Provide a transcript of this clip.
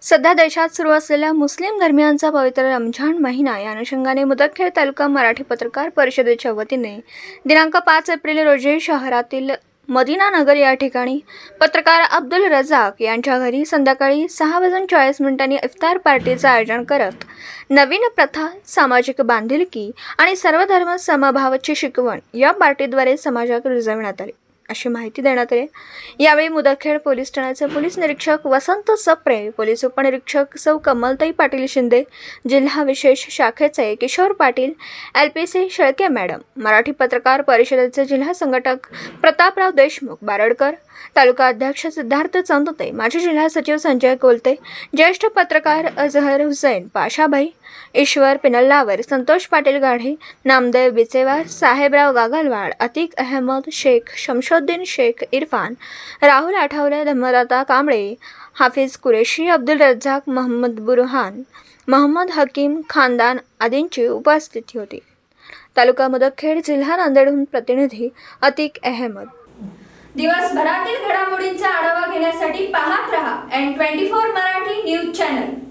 सध्या देशात सुरू असलेल्या मुस्लिम धर्मियांचा पवित्र रमजान महिना या अनुषंगाने मुदखेड तालुका मराठी पत्रकार परिषदेच्या वतीने दिनांक 5 एप्रिल रोजी शहरातील मदिना नगर या ठिकाणी पत्रकार अब्दुल रजाक यांच्या घरी संध्याकाळी 6:40 इफ्तार पार्टीचे आयोजन करत नवीन प्रथा, सामाजिक बांधिलकी आणि सर्वधर्म समभावाची शिकवण या पार्टीद्वारे समाजात रुजविण्यात आली अशी माहिती देण्यात आली। यावेळी मुदखेड पोलीस ठाण्याचे पोलीस निरीक्षक वसंत सप्रे, पोलीस उपनिरीक्षक सौ कमलताई पाटील शिंदे, जिल्हा विशेष शाखेचे किशोर पाटील, LPC शेळके मॅडम, मराठी पत्रकार परिषदेचे जिल्हा संघटक प्रतापराव देशमुख बारडकर, तालुका अध्यक्ष सिद्धार्थ चंदते, माजी जिल्हा सचिव संजय कोलते, ज्येष्ठ पत्रकार अजहर हुसैन पाशाभाई, ईश्वर पिनल्लावर, संतोष पाटील गाढे, नामदेव बिचेवार, साहेबराव गागलवाड, अतिक अहमद शेख, शमशुद्दीन शेख इरफान, राहुल आठवले, धम्मदाता कांबळे, हाफिज कुरेशी, अब्दुल रज्जाक, मोहम्मद बुरहान, मोहम्मद हकीम खानदान आदींची उपस्थिती होती। तालुका मुदखेड, जिल्हा नांदेडहून प्रतिनिधी अतिक अहमद। दिवसभरातील घडामोडींचा आढावा घेण्यासाठी पाहत रहा N24 मराठी न्यूज चॅनल।